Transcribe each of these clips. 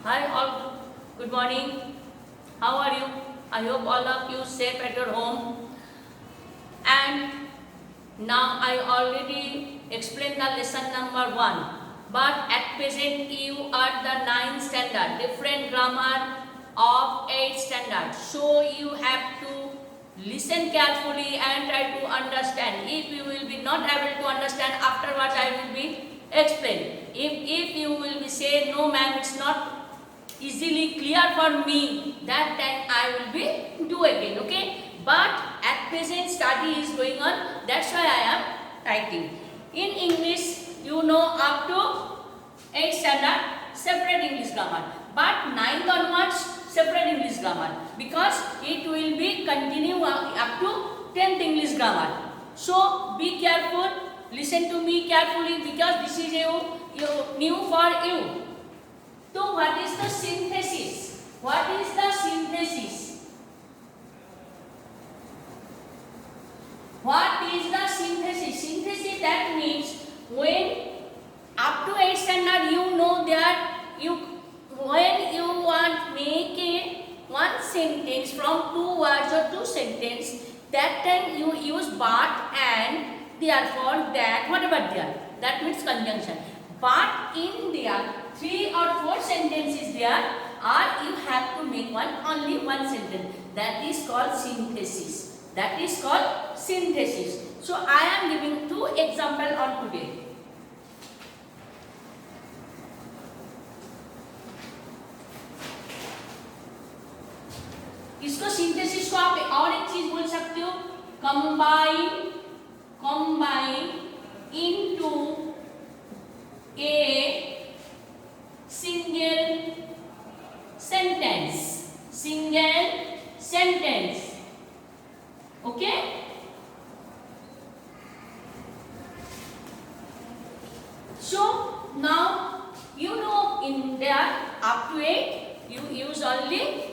Hi all, good morning. How are you? I hope all of you safe at your home. And now I already explained the lesson number 1. But at present you are the 9th standard, different grammar of 8th standard. So you have to listen carefully and try to understand. If you will be not able to understand, afterwards I will be explain. If you will be say no ma'am, it's not easily clear for me, that time I will be do again, okay. But at present study is going on, that's why I am writing. In English, you know, up to 8th standard separate English grammar, but 9th onwards separate English grammar, because it will be continue up to 10th English grammar. So be careful, listen to me carefully, because this is new for you. So what is the synthesis? What is the synthesis? What is the synthesis? Synthesis, that means when up to 8th standard you know that when you want make one sentence from 2 words or 2 sentences, that time you use but and therefore that, whatever there, that means conjunction. But in there 3 or 4 sentences there, or you have to make only one sentence, that is called synthesis. That is called synthesis. So I am giving 2 examples on today. इसको synthesis को आप और एक चीज बोल सकते हो, combine into a single sentence, okay. So now you know in there up to 8 you use only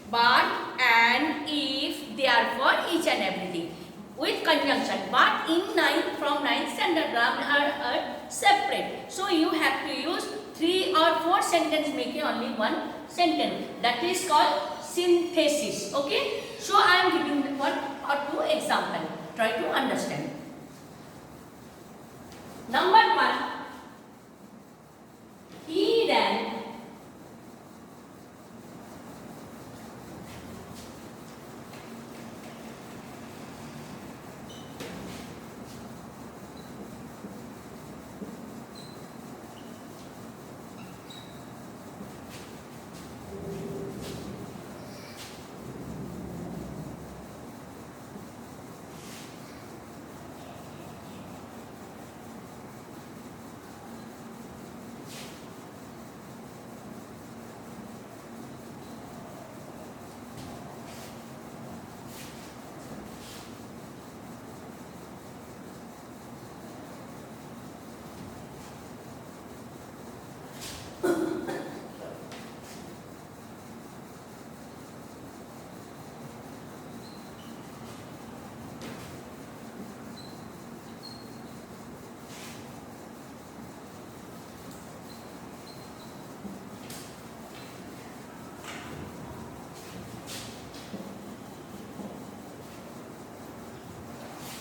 but and if, therefore, each and everything with conjunction. But in 9th, from 9th standard grammar are separate. So you have to use 3 or 4 sentences making only one sentence. That is called synthesis. Okay. So I am giving 1 or 2 examples. Try to understand. Number 1. He ran.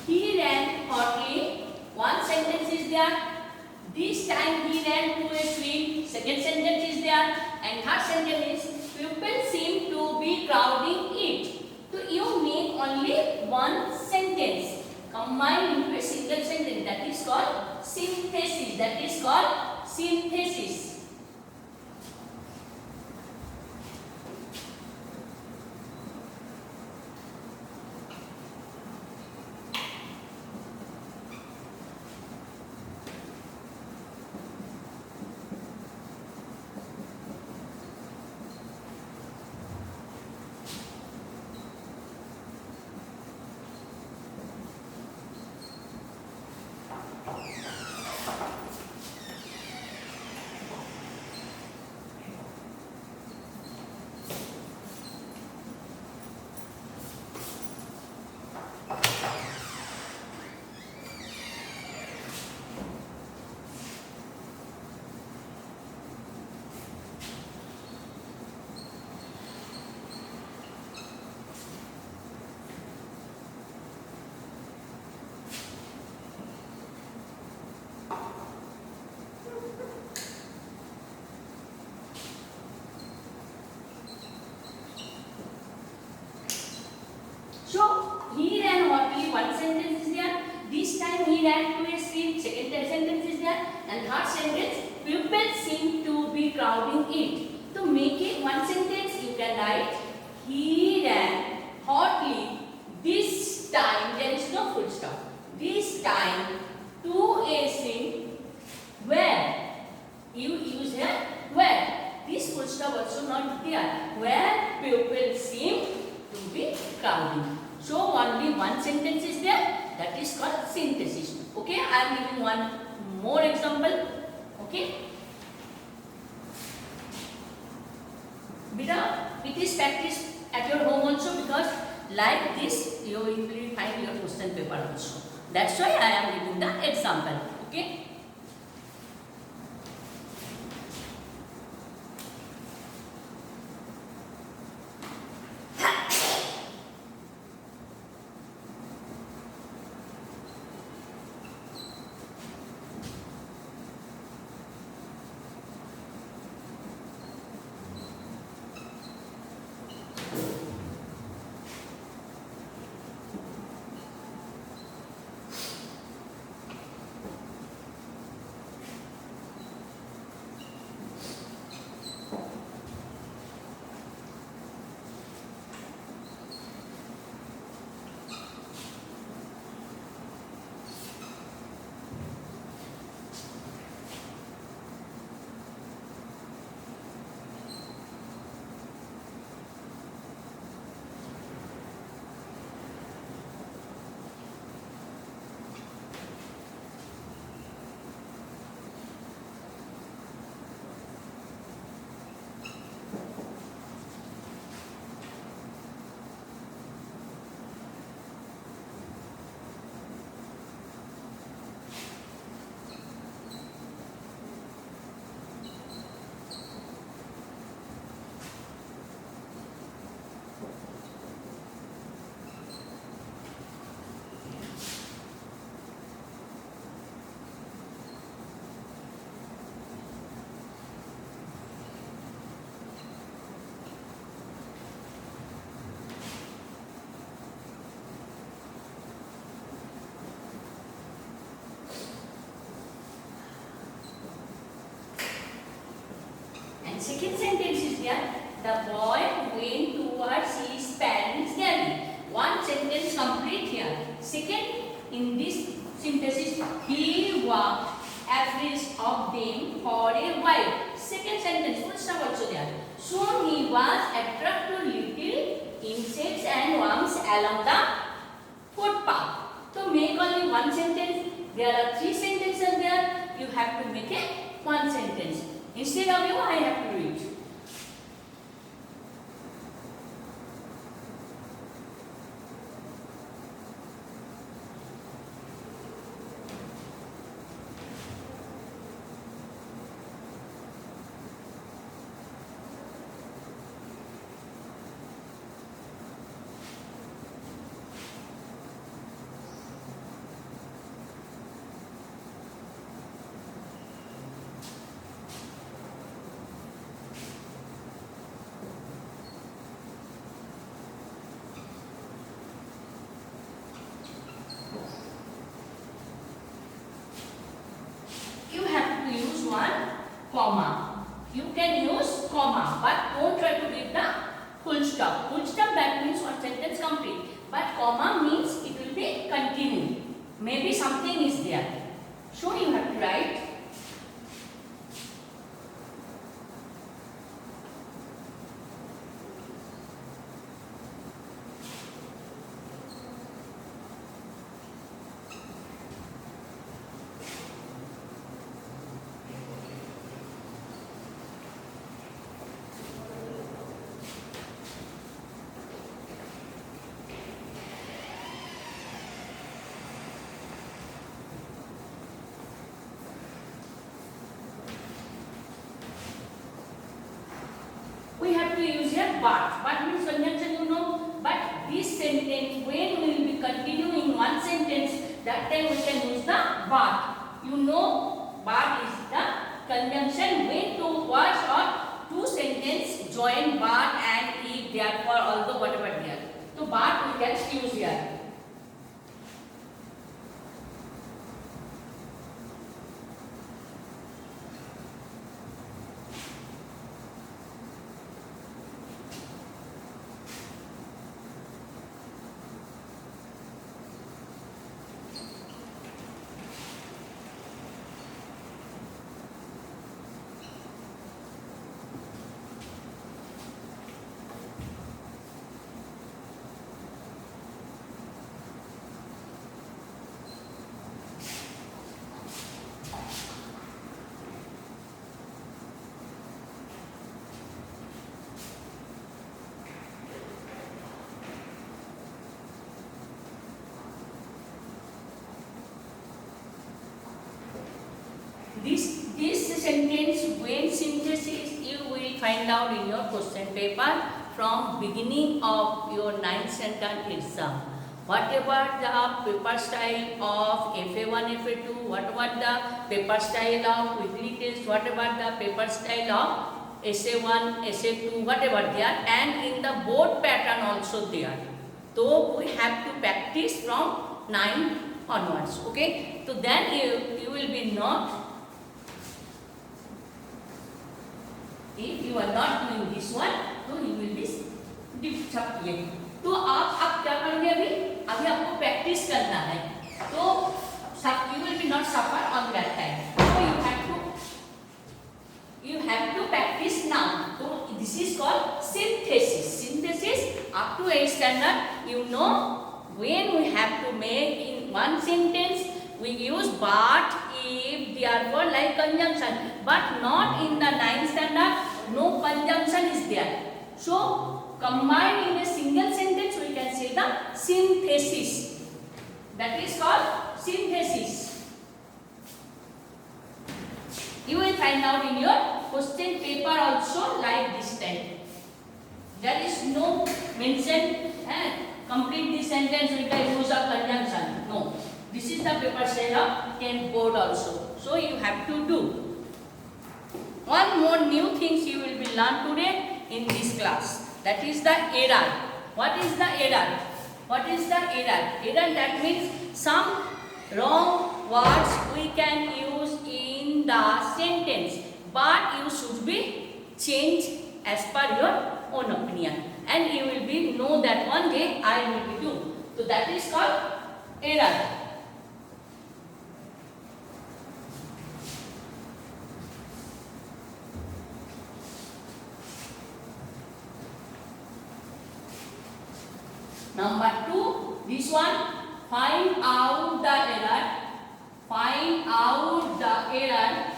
He ran hotly. One sentence is there. This time he ran to a tree. Second sentence is there. And third sentence is people seem to be crowding it. So you make only one sentence. Combine into a single sentence. That is called synthesis. That is called synthesis. ran to a stream. Second sentence is there. And third sentence, people seem to be crowding it. To make it one sentence, you can write, he ran hotly this time. There is no full stop. This time to a stream where you use here where. This full stop also not there. Where people seem to be crowding. So only one sentence is there. That is called synthesis. Okay, I am giving one more example. Okay. Beta, it is practice at your home also, because like this you will find your question paper also. That's why I am giving the example. Okay. Second sentence is there. The boy went towards his parents' dairy. One sentence complete here. Second, in this synthesis, he walked abreast of them for a while. Second sentence, full stop also there. Soon he was attracted to little insects and worms along the footpath. To make only one sentence, there are three sentences there. You have to make it one sentence. Instead of you, I have to read. Comma. You can use comma, but don't try to give the full stop. Full stop, that means one sentence complete. But comma means it will be continue. Maybe something is there. So you have to write. We have to use here but. But means conjunction, you know. But this sentence, when we will be continuing one sentence, that time we can use the but. You know, but is the conjunction when two words or two sentences join but and if, therefore, although, whatever there. So but we can use here. This sentence when synthesis you will find out in your question paper from beginning of your 9th standard exam. Whatever the paper style of FA1, FA2, whatever the paper style of weekly test, whatever the paper style of SA1, SA2, whatever they are, and in the board pattern also they are. So we have to practice from 9 onwards. Okay. So then you will be not. If you are not doing this one, तो you will be disappearing. तो आप क्या करेंगे अभी आपको practice करना है. तो you will be not suffer on that time. So you have to practice now. So this is called synthesis. Synthesis up to 8th standard, you know when we have to make in one sentence we use but, if, therefore, like conjunction, but not in the 9th standard. No conjunction is there. So combined in a single sentence we can say the synthesis. That is called synthesis. You will find out in your question paper also like this type. There is no mention complete this sentence with the use of conjunction. No. This is the paper style of 10th board also. So you have to do. One more new things you will be learned today in this class. That is the error. What is the error? What is the error? Error, that means some wrong words we can use in the sentence, but you should be changed as per your own opinion, and you will be know that one day I will be do. So that is called error. Number 2, this one, find out the error. Find out the error.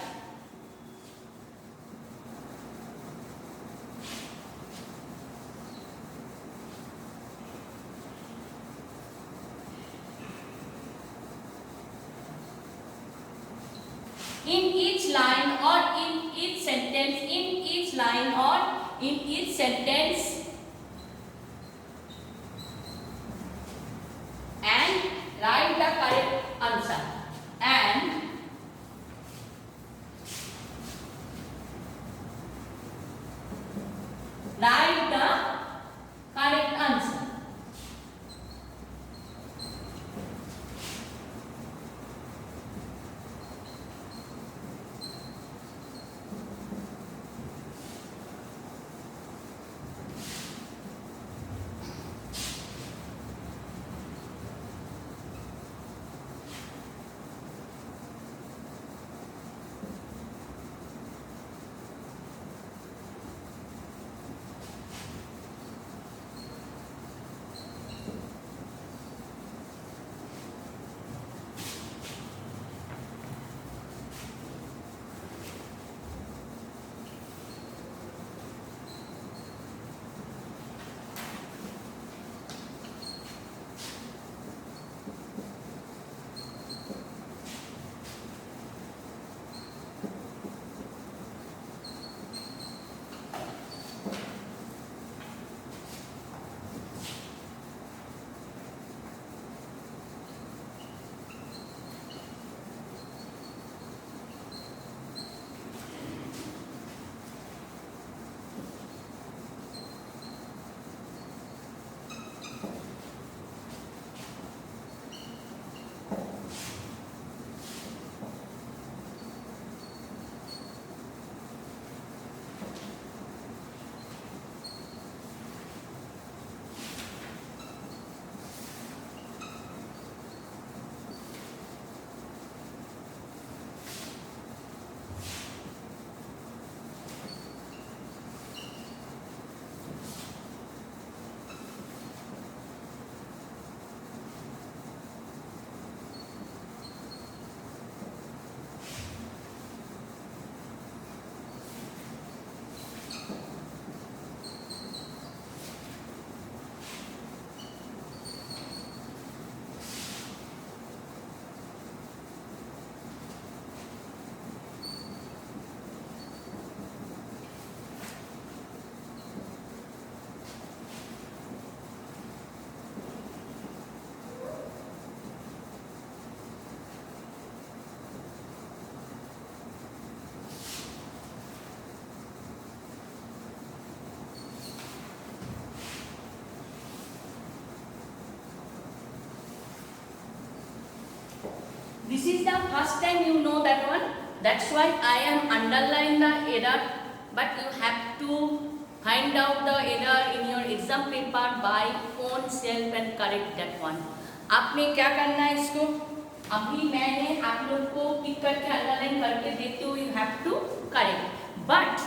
In each line or in each sentence, in each line or in each sentence, and write the correct answer. And write the correct answer. is the first time you know that one. That's why I am underlining the error. But you have to find out the error in your exam paper by own self and correct that one. आपने क्या करना है इसको? अभी मैंने आप लोग को टिक करके अंडरलाइन करके देती हूँ. You have to correct. But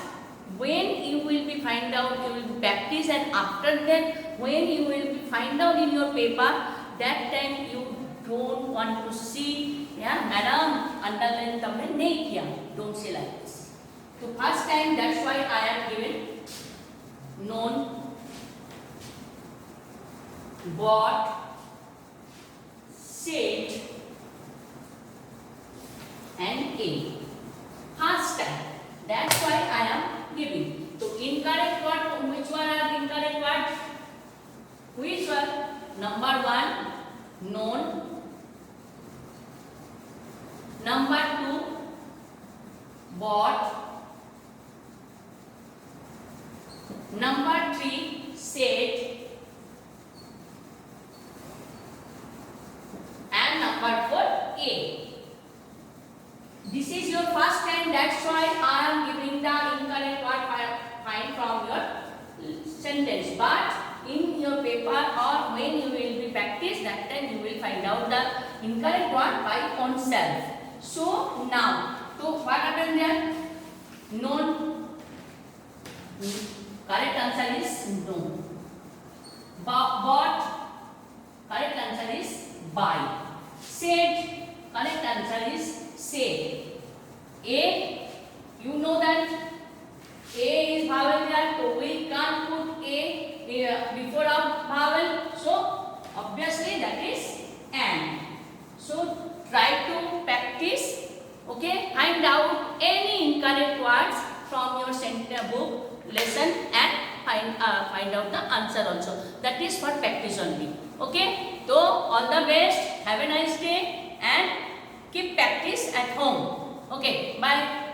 when you will be find out, you will practice, and after that, when you will be find out in your paper, that time you don't want to see, yeah, madam, underline तुमने नहीं किया. Don't say like this. So first time, that's why I am given known, bought, said, and a. First time. That's why I am giving. So incorrect word, which one are incorrect words? Which one? Number 1, known. Number 2, bought. Number 3, said. And number 4, a. This is your first time, that's why I am giving the incorrect word find from your sentence. But in your paper or when you will be practice, that time you will find out the incorrect word by own self. So now, so what happened there? Known. Correct answer is no. Bought. Correct answer is buy. Said. Correct answer is say. A, you know that A is vowel there, so we can't put A before a vowel, so obviously that is and. So try to practice, okay, find out any incorrect words from your center book lesson and find out the answer also. That is for practice only, okay. So all the best, have a nice day and keep practice at home. Okay, bye.